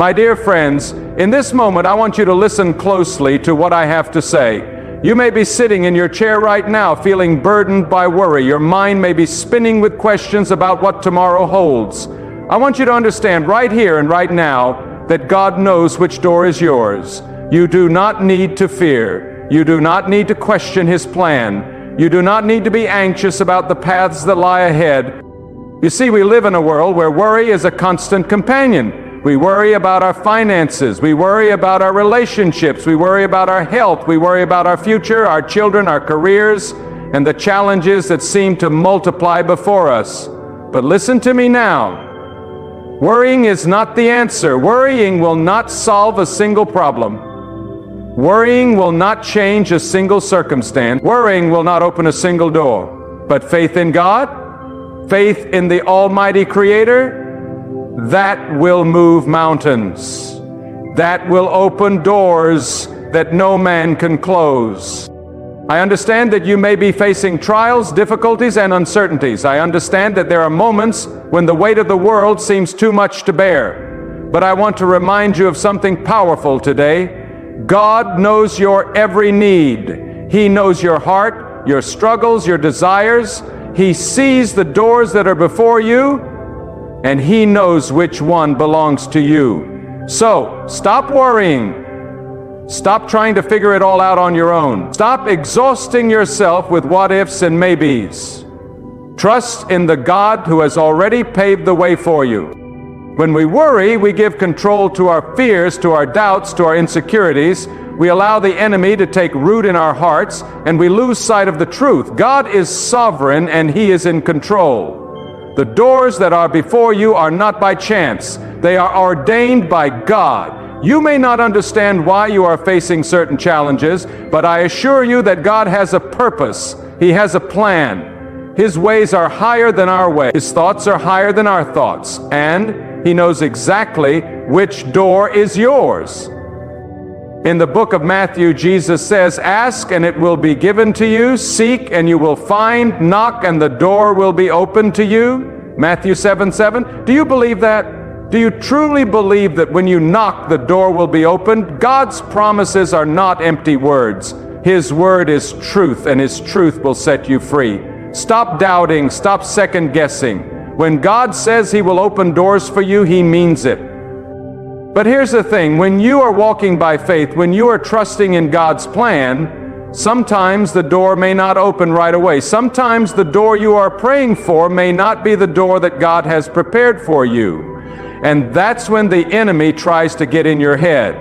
My dear friends, in this moment I want you to listen closely to what I have to say. You may be sitting in your chair right now feeling burdened by worry. Your mind may be spinning with questions about what tomorrow holds. I want you to understand right here and right now that God knows which door is yours. You do not need to fear. You do not need to question His plan. You do not need to be anxious about the paths that lie ahead. You see, we live in a world where worry is a constant companion. We worry about our finances. We worry about our relationships. We worry about our health. We worry about our future, our children, our careers, and the challenges that seem to multiply before us. But listen to me now. Worrying is not the answer. Worrying will not solve a single problem. Worrying will not change a single circumstance. Worrying will not open a single door. But faith in God, faith in the Almighty Creator, that will move mountains. That will open doors that no man can close. I understand that you may be facing trials, difficulties, and uncertainties. I understand that there are moments when the weight of the world seems too much to bear. But I want to remind you of something powerful today. God knows your every need. He knows your heart, your struggles, your desires. He sees the doors that are before you, and He knows which one belongs to you. So, stop worrying. Stop trying to figure it all out on your own. Stop exhausting yourself with what-ifs and maybes. Trust in the God who has already paved the way for you. When we worry, we give control to our fears, to our doubts, to our insecurities. We allow the enemy to take root in our hearts, and we lose sight of the truth. God is sovereign, and He is in control. The doors that are before you are not by chance. They are ordained by God. You may not understand why you are facing certain challenges, but I assure you that God has a purpose. He has a plan. His ways are higher than our ways. His thoughts are higher than our thoughts. And He knows exactly which door is yours. In the book of Matthew, Jesus says, "Ask and it will be given to you. Seek and you will find. Knock and the door will be opened to you." Matthew 7:7. Do you believe that? Do you truly believe that when you knock, the door will be opened? God's promises are not empty words. His word is truth, and His truth will set you free. Stop doubting. Stop second-guessing. When God says He will open doors for you, He means it. But here's the thing, when you are walking by faith, when you are trusting in God's plan, sometimes the door may not open right away. Sometimes the door you are praying for may not be the door that God has prepared for you. And that's when the enemy tries to get in your head.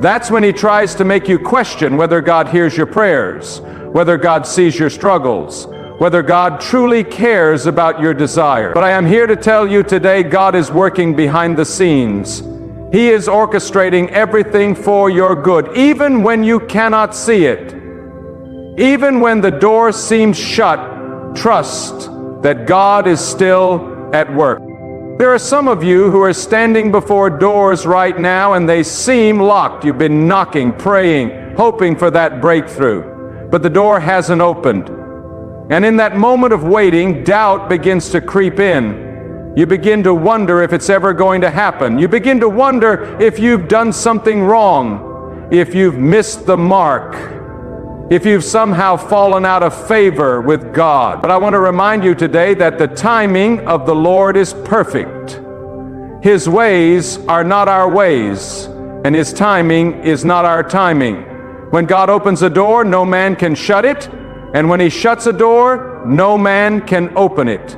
That's when he tries to make you question whether God hears your prayers, whether God sees your struggles, whether God truly cares about your desire. But I am here to tell you today, God is working behind the scenes. He is orchestrating everything for your good, even when you cannot see it. Even when the door seems shut, trust that God is still at work. There are some of you who are standing before doors right now and they seem locked. You've been knocking, praying, hoping for that breakthrough, but the door hasn't opened. And in that moment of waiting, doubt begins to creep in. You begin to wonder if it's ever going to happen. You begin to wonder if you've done something wrong, if you've missed the mark, if you've somehow fallen out of favor with God. But I want to remind you today that the timing of the Lord is perfect. His ways are not our ways, and His timing is not our timing. When God opens a door, no man can shut it, and when He shuts a door, no man can open it.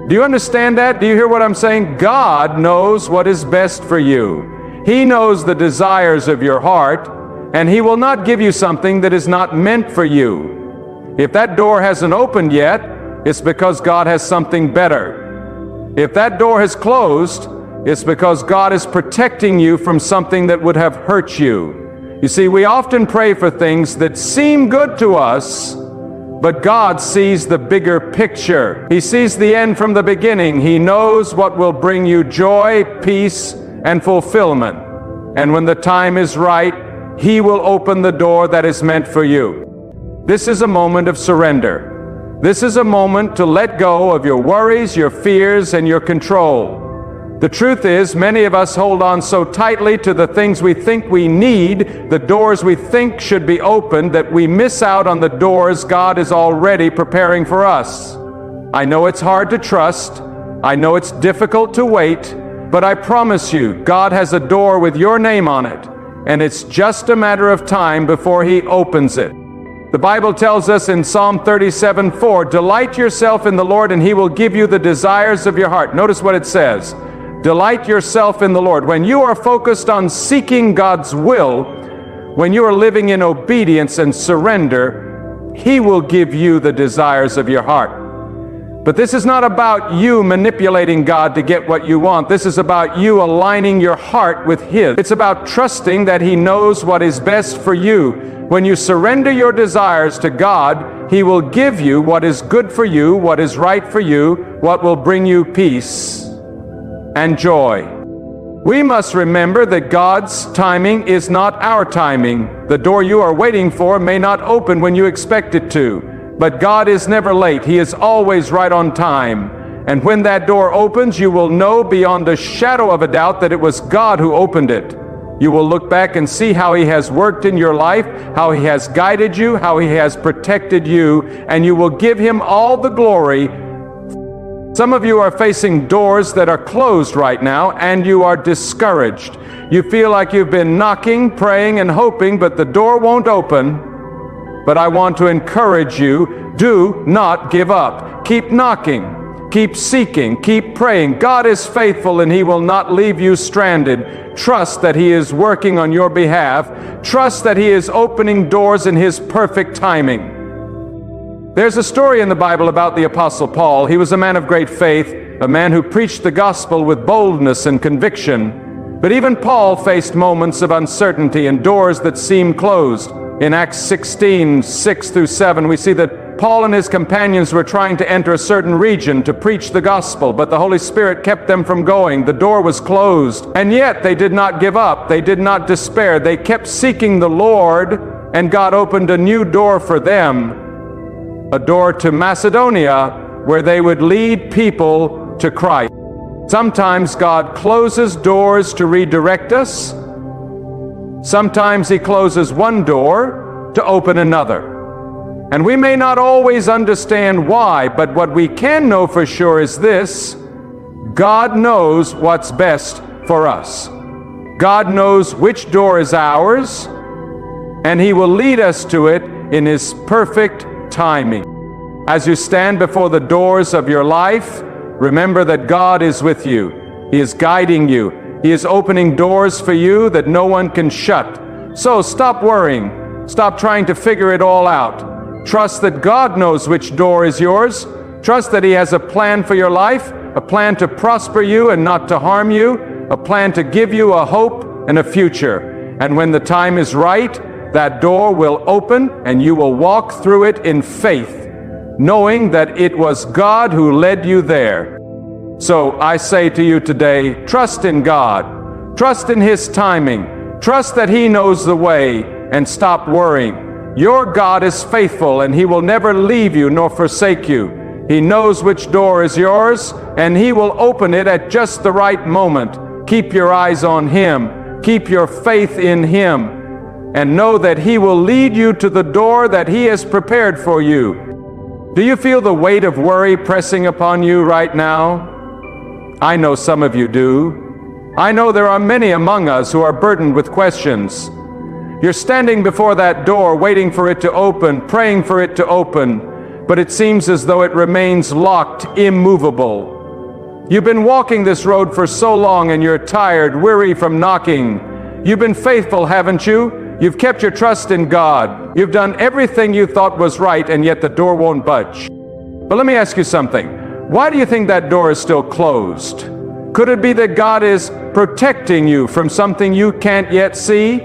Do you understand that? Do you hear what I'm saying? God knows what is best for you. He knows the desires of your heart, and He will not give you something that is not meant for you. If that door hasn't opened yet, it's because God has something better. If that door has closed, it's because God is protecting you from something that would have hurt you. You see, we often pray for things that seem good to us, but God sees the bigger picture. He sees the end from the beginning. He knows what will bring you joy, peace, and fulfillment. And when the time is right, He will open the door that is meant for you. This is a moment of surrender. This is a moment to let go of your worries, your fears, and your control. The truth is, many of us hold on so tightly to the things we think we need, the doors we think should be opened, that we miss out on the doors God is already preparing for us. I know it's hard to trust. I know it's difficult to wait, but I promise you, God has a door with your name on it, and it's just a matter of time before He opens it. The Bible tells us in Psalm 37:4, "Delight yourself in the Lord, and He will give you the desires of your heart." Notice what it says. Delight yourself in the Lord. When you are focused on seeking God's will, when you are living in obedience and surrender, He will give you the desires of your heart. But this is not about you manipulating God to get what you want. This is about you aligning your heart with His. It's about trusting that He knows what is best for you. When you surrender your desires to God, He will give you what is good for you, what is right for you, what will bring you peace and joy. We must remember that God's timing is not our timing. The door you are waiting for may not open when you expect it to. But God is never late. He is always right on time. And when that door opens, you will know beyond a shadow of a doubt that it was God who opened it. You will look back and see how He has worked in your life, how He has guided you, how He has protected you, and you will give Him all the glory. Some of you are facing doors that are closed right now, and you are discouraged. You feel like you've been knocking, praying, and hoping, but the door won't open. But I want to encourage you, do not give up. Keep knocking, keep seeking, keep praying. God is faithful and He will not leave you stranded. Trust that He is working on your behalf. Trust that He is opening doors in His perfect timing. There's a story in the Bible about the Apostle Paul. He was a man of great faith, a man who preached the gospel with boldness and conviction. But even Paul faced moments of uncertainty and doors that seemed closed. In Acts 16:6-7, we see that Paul and his companions were trying to enter a certain region to preach the gospel, but the Holy Spirit kept them from going. The door was closed, and yet they did not give up. They did not despair. They kept seeking the Lord, and God opened a new door for them, a door to Macedonia, where they would lead people to Christ. Sometimes God closes doors to redirect us. Sometimes He closes one door to open another. And we may not always understand why, but what we can know for sure is this: God knows what's best for us. God knows which door is ours, and He will lead us to it in His perfect timing. As you stand before the doors of your life, remember that God is with you. He is guiding you. He is opening doors for you that no one can shut. So stop worrying. Stop trying to figure it all out. Trust that God knows which door is yours. Trust that He has a plan for your life, a plan to prosper you and not to harm you, a plan to give you a hope and a future. And when the time is right, that door will open and you will walk through it in faith, knowing that it was God who led you there. So I say to you today, trust in God. Trust in His timing. Trust that He knows the way, and stop worrying. Your God is faithful, and He will never leave you nor forsake you. He knows which door is yours, and He will open it at just the right moment. Keep your eyes on Him. Keep your faith in Him, and know that He will lead you to the door that He has prepared for you. Do you feel the weight of worry pressing upon you right now? I know some of you do. I know there are many among us who are burdened with questions. You're standing before that door, waiting for it to open, praying for it to open, but it seems as though it remains locked, immovable. You've been walking this road for so long and you're tired, weary from knocking. You've been faithful, haven't you? You've kept your trust in God. You've done everything you thought was right, and yet the door won't budge. But let me ask you something. Why do you think that door is still closed? Could it be that God is protecting you from something you can't yet see?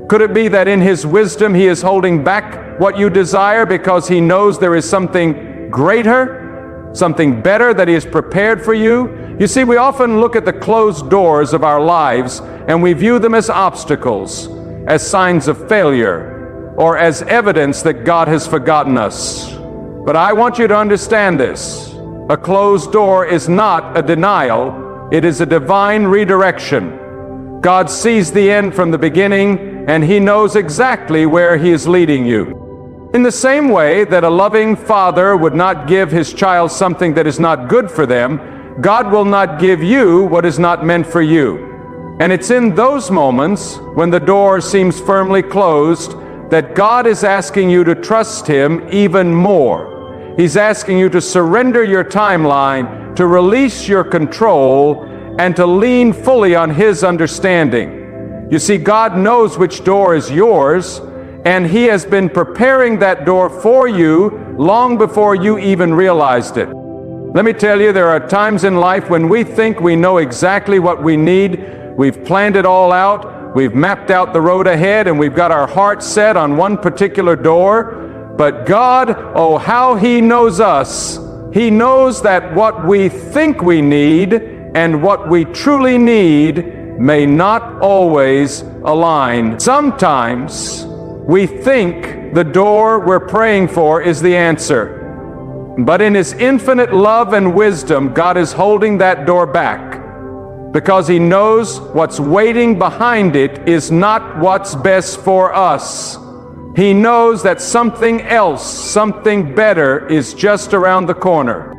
Could it be that in His wisdom He is holding back what you desire because He knows there is something greater, something better that He has prepared for you? You see, we often look at the closed doors of our lives and we view them as obstacles, as signs of failure, or as evidence that God has forgotten us. But I want you to understand this. A closed door is not a denial. It is a divine redirection. God sees the end from the beginning, and He knows exactly where He is leading you. In the same way that a loving father would not give his child something that is not good for them, God will not give you what is not meant for you. And it's in those moments when the door seems firmly closed that God is asking you to trust Him even more. He's asking you to surrender your timeline, to release your control, and to lean fully on His understanding. You see, God knows which door is yours, and He has been preparing that door for you long before you even realized it. Let me tell you, there are times in life when we think we know exactly what we need. We've planned it all out, we've mapped out the road ahead, and we've got our heart set on one particular door. But God, oh, how He knows us. He knows that what we think we need and what we truly need may not always align. Sometimes we think the door we're praying for is the answer. But in His infinite love and wisdom, God is holding that door back, because He knows what's waiting behind it is not what's best for us. He knows that something else, something better, is just around the corner.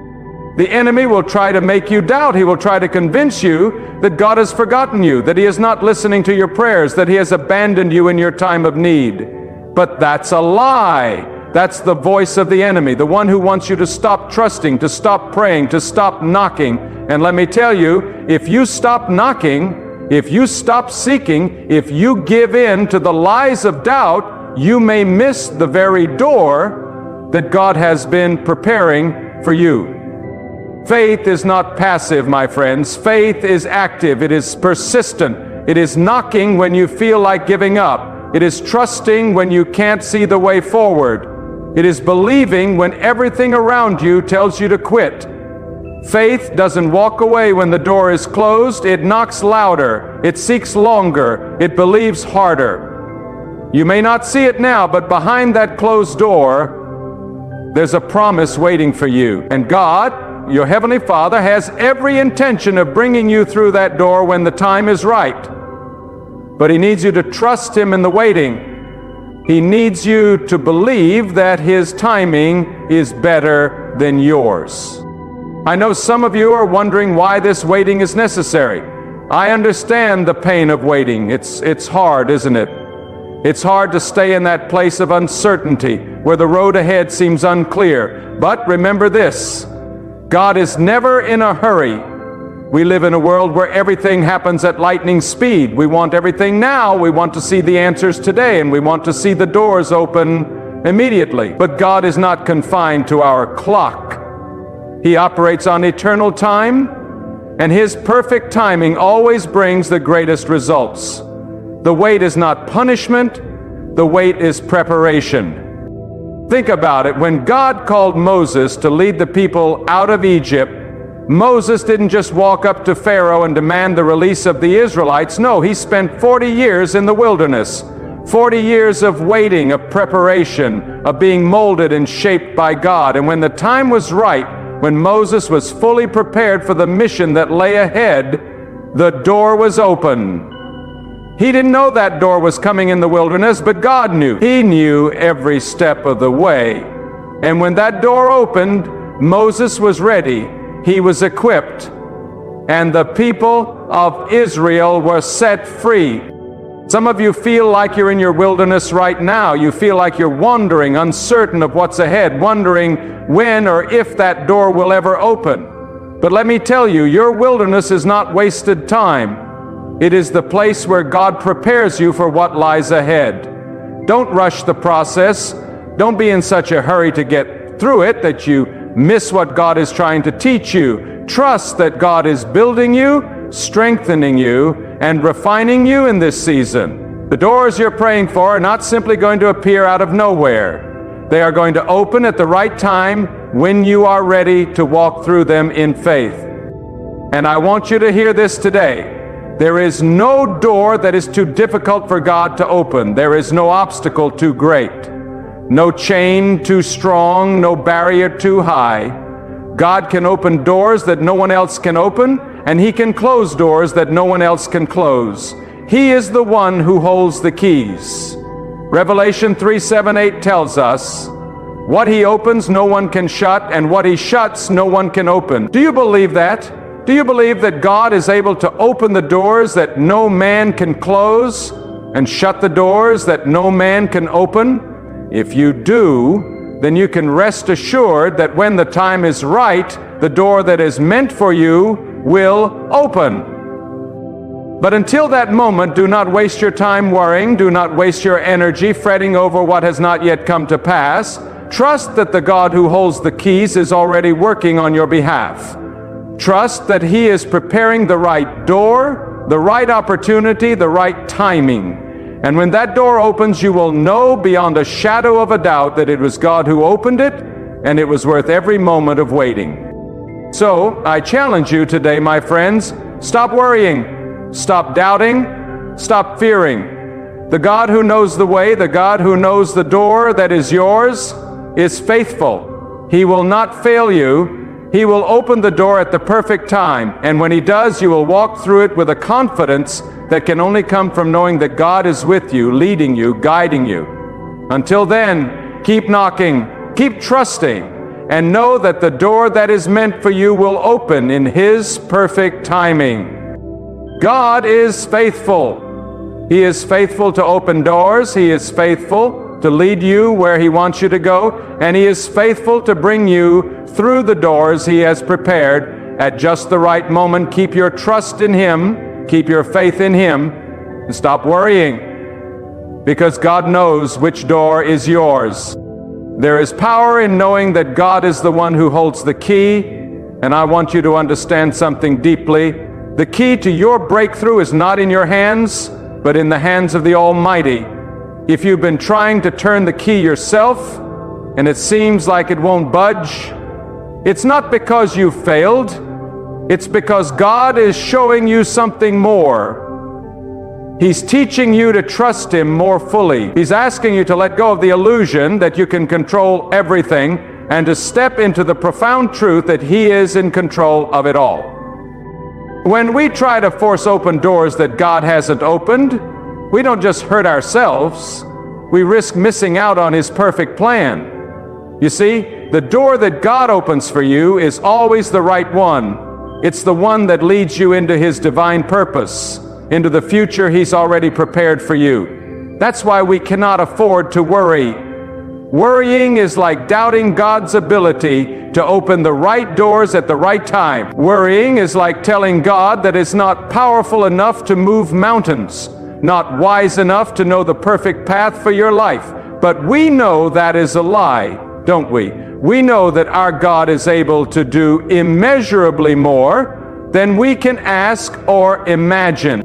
The enemy will try to make you doubt. He will try to convince you that God has forgotten you, that He is not listening to your prayers, that He has abandoned you in your time of need. But that's a lie. That's the voice of the enemy, the one who wants you to stop trusting, to stop praying, to stop knocking. And let me tell you, if you stop knocking, if you stop seeking, if you give in to the lies of doubt, you may miss the very door that God has been preparing for you. Faith is not passive, my friends. Faith is active. It is persistent. It is knocking when you feel like giving up. It is trusting when you can't see the way forward. It is believing when everything around you tells you to quit. Faith doesn't walk away when the door is closed. It knocks louder. It seeks longer. It believes harder. You may not see it now, but behind that closed door, there's a promise waiting for you. And God, your Heavenly Father, has every intention of bringing you through that door when the time is right. But He needs you to trust Him in the waiting. He needs you to believe that His timing is better than yours. I know some of you are wondering why this waiting is necessary. I understand the pain of waiting. It's hard, isn't it? It's hard to stay in that place of uncertainty where the road ahead seems unclear. But remember this, God is never in a hurry. We live in a world where everything happens at lightning speed. We want everything now. We want to see the answers today, and we want to see the doors open immediately. But God is not confined to our clock. He operates on eternal time, and His perfect timing always brings the greatest results. The wait is not punishment. The wait is preparation. Think about it. When God called Moses to lead the people out of Egypt, Moses didn't just walk up to Pharaoh and demand the release of the Israelites. No, he spent 40 years in the wilderness, 40 years of waiting, of preparation, of being molded and shaped by God. And when the time was right, when Moses was fully prepared for the mission that lay ahead, the door was open. He didn't know that door was coming in the wilderness, but God knew. He knew every step of the way. And when that door opened, Moses was ready. He was equipped, and the people of Israel were set free. Some of you feel like you're in your wilderness right now. You feel like you're wandering, uncertain of what's ahead, wondering when or if that door will ever open. But let me tell you, your wilderness is not wasted time. It is the place where God prepares you for what lies ahead. Don't rush the process. Don't be in such a hurry to get through it that you miss what God is trying to teach you. Trust that God is building you, strengthening you, and refining you in this season. The doors you're praying for are not simply going to appear out of nowhere. They are going to open at the right time when you are ready to walk through them in faith. And I want you to hear this today. There is no door that is too difficult for God to open. There is no obstacle too great. No chain too strong, no barrier too high. God can open doors that no one else can open, and He can close doors that no one else can close. He is the one who holds the keys. Revelation 3:7-8 tells us, what He opens, no one can shut, and what He shuts, no one can open. Do you believe that? Do you believe that God is able to open the doors that no man can close and shut the doors that no man can open? If you do, then you can rest assured that when the time is right, the door that is meant for you will open. But until that moment, do not waste your time worrying. Do not waste your energy fretting over what has not yet come to pass. Trust that the God who holds the keys is already working on your behalf. Trust that He is preparing the right door, the right opportunity, the right timing. And when that door opens, you will know beyond a shadow of a doubt that it was God who opened it, and it was worth every moment of waiting. So, I challenge you today, my friends, stop worrying, stop doubting, stop fearing. The God who knows the way, the God who knows the door that is yours, is faithful. He will not fail you. He will open the door at the perfect time, and when He does, you will walk through it with a confidence that can only come from knowing that God is with you, leading you, guiding you. Until then, keep knocking, keep trusting, and know that the door that is meant for you will open in His perfect timing. God is faithful. He is faithful to open doors. He is faithful to lead you where He wants you to go, and He is faithful to bring you through the doors He has prepared at just the right moment. Keep your trust in Him, keep your faith in Him, and stop worrying, because God knows which door is yours. There is power in knowing that God is the one who holds the key, and I want you to understand something deeply. The key to your breakthrough is not in your hands, but in the hands of the Almighty. If you've been trying to turn the key yourself, and it seems like it won't budge, it's not because you failed. It's because God is showing you something more. He's teaching you to trust Him more fully. He's asking you to let go of the illusion that you can control everything and to step into the profound truth that He is in control of it all. When we try to force open doors that God hasn't opened, we don't just hurt ourselves, we risk missing out on His perfect plan. You see, the door that God opens for you is always the right one. It's the one that leads you into His divine purpose, into the future He's already prepared for you. That's why we cannot afford to worry. Worrying is like doubting God's ability to open the right doors at the right time. Worrying is like telling God that it's not powerful enough to move mountains, not wise enough to know the perfect path for your life. But we know that is a lie, don't we? We know that our God is able to do immeasurably more than we can ask or imagine.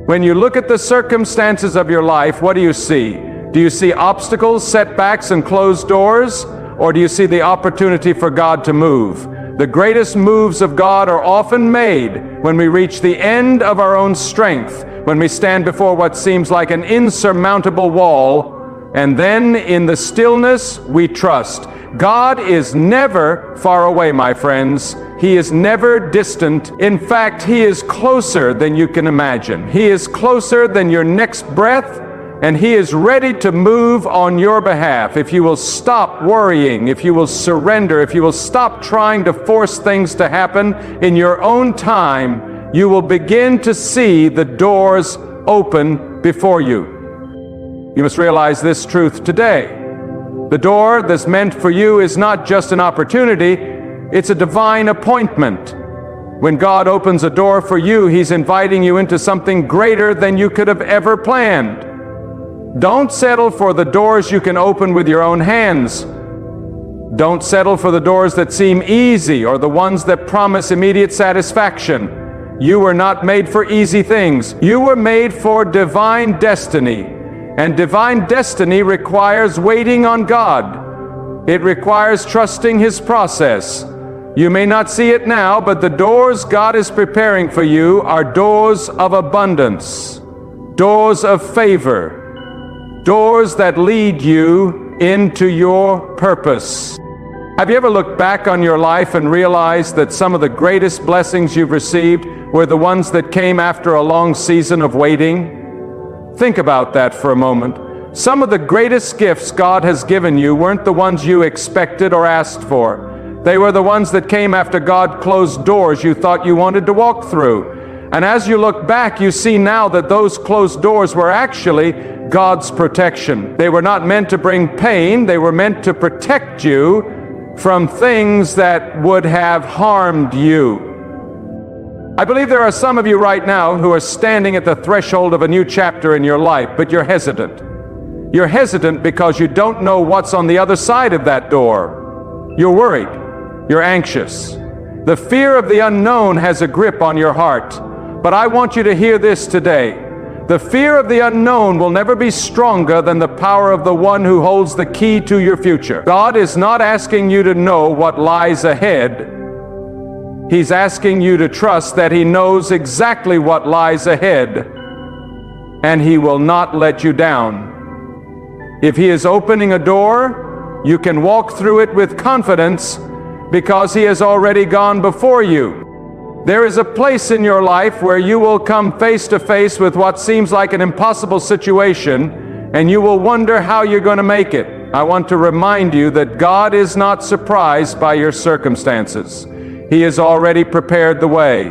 When you look at the circumstances of your life, what do you see? Do you see obstacles, setbacks, and closed doors? Or do you see the opportunity for God to move? The greatest moves of God are often made when we reach the end of our own strength, when we stand before what seems like an insurmountable wall, and then in the stillness we trust. God is never far away, my friends. He is never distant. In fact, He is closer than you can imagine. He is closer than your next breath, and He is ready to move on your behalf. If you will stop worrying, if you will surrender, if you will stop trying to force things to happen in your own time, you will begin to see the doors open before you. You must realize this truth today. The door that's meant for you is not just an opportunity, it's a divine appointment. When God opens a door for you, He's inviting you into something greater than you could have ever planned. Don't settle for the doors you can open with your own hands. Don't settle for the doors that seem easy or the ones that promise immediate satisfaction. You were not made for easy things. You were made for divine destiny. And divine destiny requires waiting on God. It requires trusting His process. You may not see it now, but the doors God is preparing for you are doors of abundance, doors of favor, doors that lead you into your purpose. Have you ever looked back on your life and realized that some of the greatest blessings you've received were the ones that came after a long season of waiting? Think about that for a moment. Some of the greatest gifts God has given you weren't the ones you expected or asked for. They were the ones that came after God closed doors you thought you wanted to walk through. And as you look back, you see now that those closed doors were actually God's protection. They were not meant to bring pain. They were meant to protect you from things that would have harmed you. I believe there are some of you right now who are standing at the threshold of a new chapter in your life, but you're hesitant. You're hesitant because you don't know what's on the other side of that door. You're worried. You're anxious. The fear of the unknown has a grip on your heart. But I want you to hear this today. The fear of the unknown will never be stronger than the power of the one who holds the key to your future. God is not asking you to know what lies ahead. He's asking you to trust that He knows exactly what lies ahead, and He will not let you down. If He is opening a door, you can walk through it with confidence because He has already gone before you. There is a place in your life where you will come face to face with what seems like an impossible situation, and you will wonder how you're going to make it. I want to remind you that God is not surprised by your circumstances. He has already prepared the way.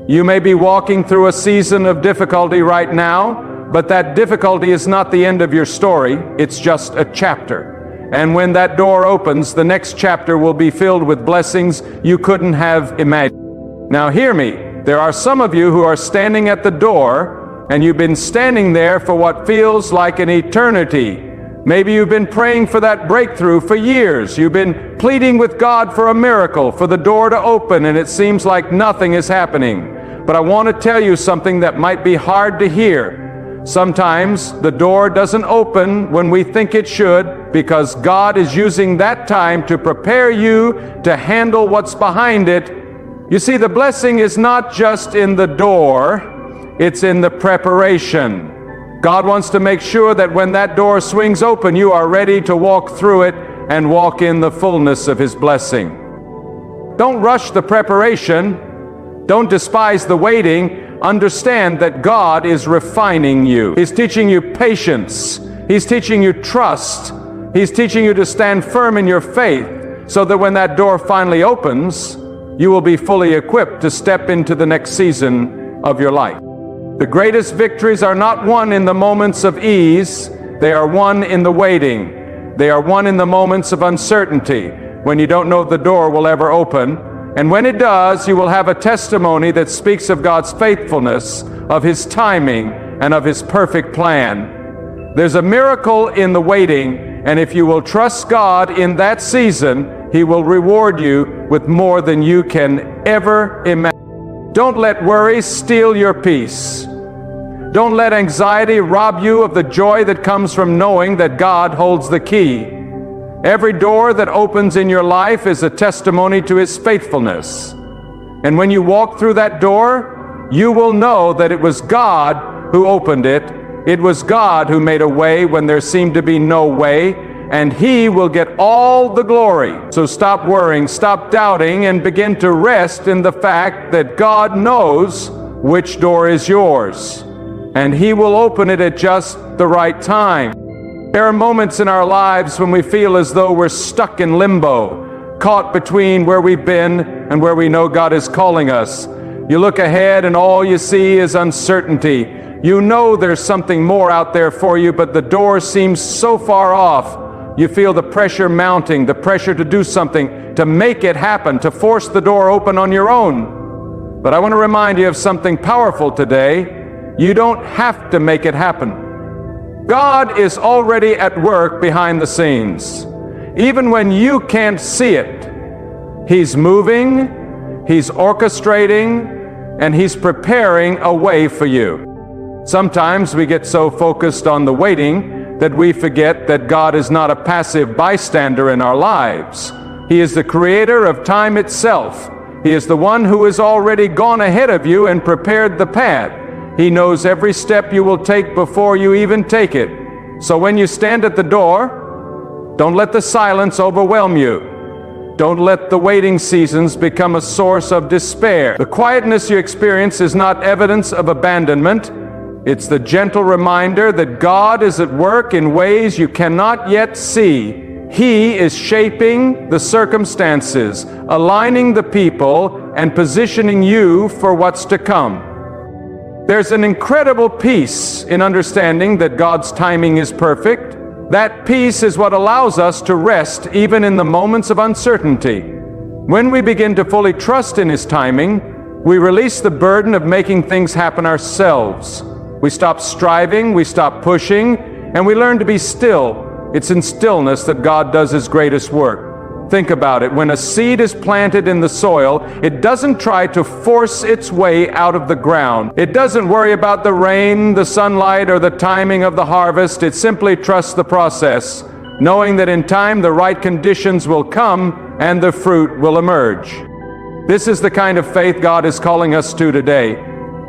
You may be walking through a season of difficulty right now, but that difficulty is not the end of your story. It's just a chapter. And when that door opens, the next chapter will be filled with blessings you couldn't have imagined. Now hear me, there are some of you who are standing at the door, and you've been standing there for what feels like an eternity. Maybe you've been praying for that breakthrough for years. You've been pleading with God for a miracle, for the door to open, and it seems like nothing is happening. But I want to tell you something that might be hard to hear. Sometimes the door doesn't open when we think it should, because God is using that time to prepare you to handle what's behind it. You see, the blessing is not just in the door, it's in the preparation. God wants to make sure that when that door swings open, you are ready to walk through it and walk in the fullness of His blessing. Don't rush the preparation. Don't despise the waiting. Understand that God is refining you. He's teaching you patience. He's teaching you trust. He's teaching you to stand firm in your faith so that when that door finally opens, you will be fully equipped to step into the next season of your life. The greatest victories are not won in the moments of ease. They are won in the waiting. They are won in the moments of uncertainty, when you don't know if the door will ever open. And when it does, you will have a testimony that speaks of God's faithfulness, of His timing, and of His perfect plan. There's a miracle in the waiting, and if you will trust God in that season, He will reward you with more than you can ever imagine. Don't let worry steal your peace. Don't let anxiety rob you of the joy that comes from knowing that God holds the key. Every door that opens in your life is a testimony to His faithfulness. And when you walk through that door, you will know that it was God who opened it. It was God who made a way when there seemed to be no way. And He will get all the glory. So stop worrying, stop doubting, and begin to rest in the fact that God knows which door is yours, and He will open it at just the right time. There are moments in our lives when we feel as though we're stuck in limbo, caught between where we've been and where we know God is calling us. You look ahead and all you see is uncertainty. You know there's something more out there for you, but the door seems so far off. You feel the pressure mounting, the pressure to do something, to make it happen, to force the door open on your own. But I want to remind you of something powerful today. You don't have to make it happen. God is already at work behind the scenes. Even when you can't see it, He's moving, He's orchestrating, and He's preparing a way for you. Sometimes we get so focused on the waiting that we forget that God is not a passive bystander in our lives. He is the creator of time itself. He is the one who has already gone ahead of you and prepared the path. He knows every step you will take before you even take it. So when you stand at the door, don't let the silence overwhelm you. Don't let the waiting seasons become a source of despair. The quietness you experience is not evidence of abandonment. It's the gentle reminder that God is at work in ways you cannot yet see. He is shaping the circumstances, aligning the people, and positioning you for what's to come. There's an incredible peace in understanding that God's timing is perfect. That peace is what allows us to rest even in the moments of uncertainty. When we begin to fully trust in His timing, we release the burden of making things happen ourselves. We stop striving, we stop pushing, and we learn to be still. It's in stillness that God does His greatest work. Think about it. When a seed is planted in the soil, it doesn't try to force its way out of the ground. It doesn't worry about the rain, the sunlight, or the timing of the harvest. It simply trusts the process, knowing that in time the right conditions will come and the fruit will emerge. This is the kind of faith God is calling us to today.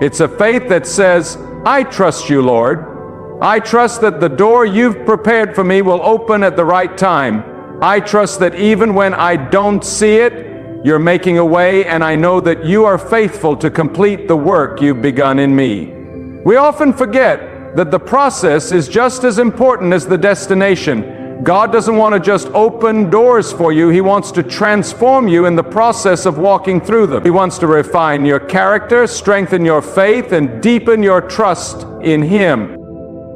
It's a faith that says, I trust you, Lord. I trust that the door you've prepared for me will open at the right time. I trust that even when I don't see it, you're making a way, and I know that you are faithful to complete the work you've begun in me. We often forget that the process is just as important as the destination. God doesn't want to just open doors for you. He wants to transform you in the process of walking through them. He wants to refine your character, strengthen your faith, and deepen your trust in Him.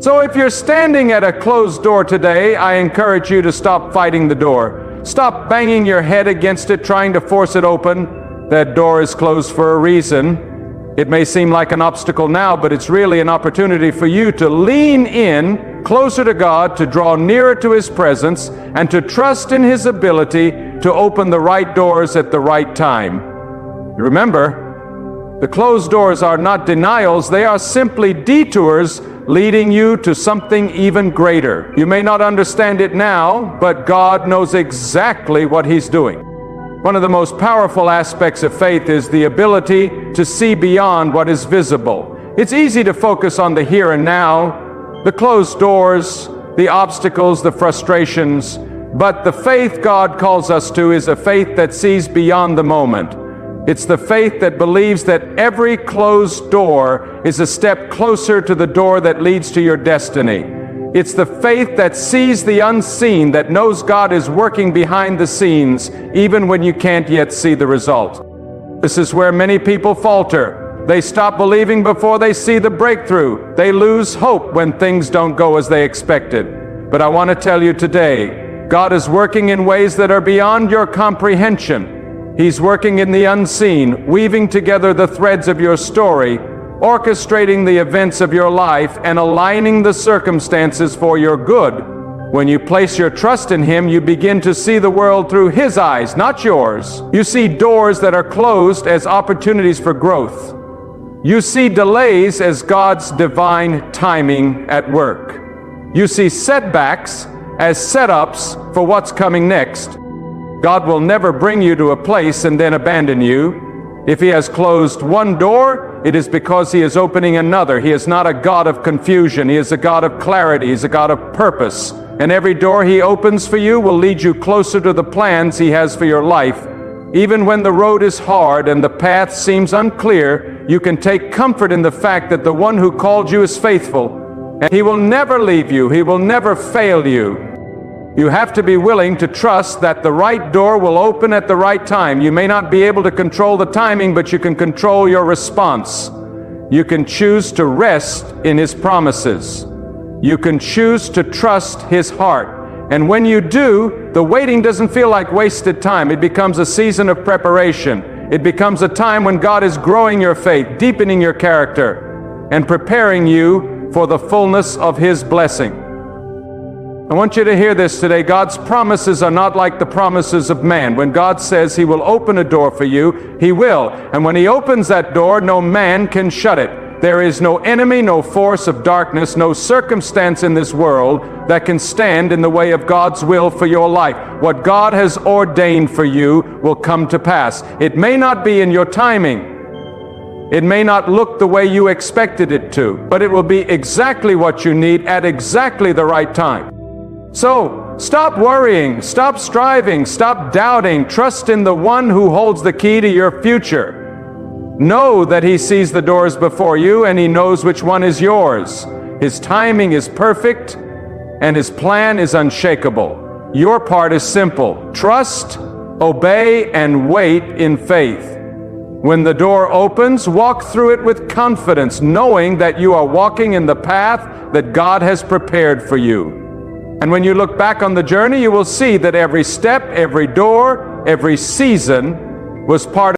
So if you're standing at a closed door today, I encourage you to stop fighting the door. Stop banging your head against it, trying to force it open. That door is closed for a reason. It may seem like an obstacle now, but it's really an opportunity for you to lean in closer to God, to draw nearer to His presence, and to trust in His ability to open the right doors at the right time. Remember, the closed doors are not denials, they are simply detours leading you to something even greater. You may not understand it now, but God knows exactly what He's doing. One of the most powerful aspects of faith is the ability to see beyond what is visible. It's easy to focus on the here and now, the closed doors, the obstacles, the frustrations, but the faith God calls us to is a faith that sees beyond the moment. It's the faith that believes that every closed door is a step closer to the door that leads to your destiny. It's the faith that sees the unseen, that knows God is working behind the scenes, even when you can't yet see the result. This is where many people falter. They stop believing before they see the breakthrough. They lose hope when things don't go as they expected. But I want to tell you today, God is working in ways that are beyond your comprehension. He's working in the unseen, weaving together the threads of your story, orchestrating the events of your life, and aligning the circumstances for your good. When you place your trust in Him, you begin to see the world through His eyes, not yours. You see doors that are closed as opportunities for growth. You see delays as God's divine timing at work. You see setbacks as setups for what's coming next. God will never bring you to a place and then abandon you. If He has closed one door, it is because He is opening another. He is not a God of confusion. He is a God of clarity. He's a God of purpose. And every door He opens for you will lead you closer to the plans He has for your life. Even when the road is hard and the path seems unclear, you can take comfort in the fact that the one who called you is faithful, and He will never leave you. He will never fail you. You have to be willing to trust that the right door will open at the right time. You may not be able to control the timing, but you can control your response. You can choose to rest in His promises. You can choose to trust His heart. And when you do, the waiting doesn't feel like wasted time. It becomes a season of preparation. It becomes a time when God is growing your faith, deepening your character, and preparing you for the fullness of His blessing. I want you to hear this today. God's promises are not like the promises of man. When God says He will open a door for you, He will. And when He opens that door, no man can shut it. There is no enemy, no force of darkness, no circumstance in this world that can stand in the way of God's will for your life. What God has ordained for you will come to pass. It may not be in your timing. It may not look the way you expected it to, but it will be exactly what you need at exactly the right time. So, Stop worrying, stop striving, stop doubting. Trust in the one who holds the key to your future. Know that He sees the doors before you and He knows which one is yours. His timing is perfect and His plan is unshakable. Your part is simple. Trust, obey, and wait in faith. When the door opens, walk through it with confidence, knowing that you are walking in the path that God has prepared for you. And when you look back on the journey, you will see that every step, every door, every season was part of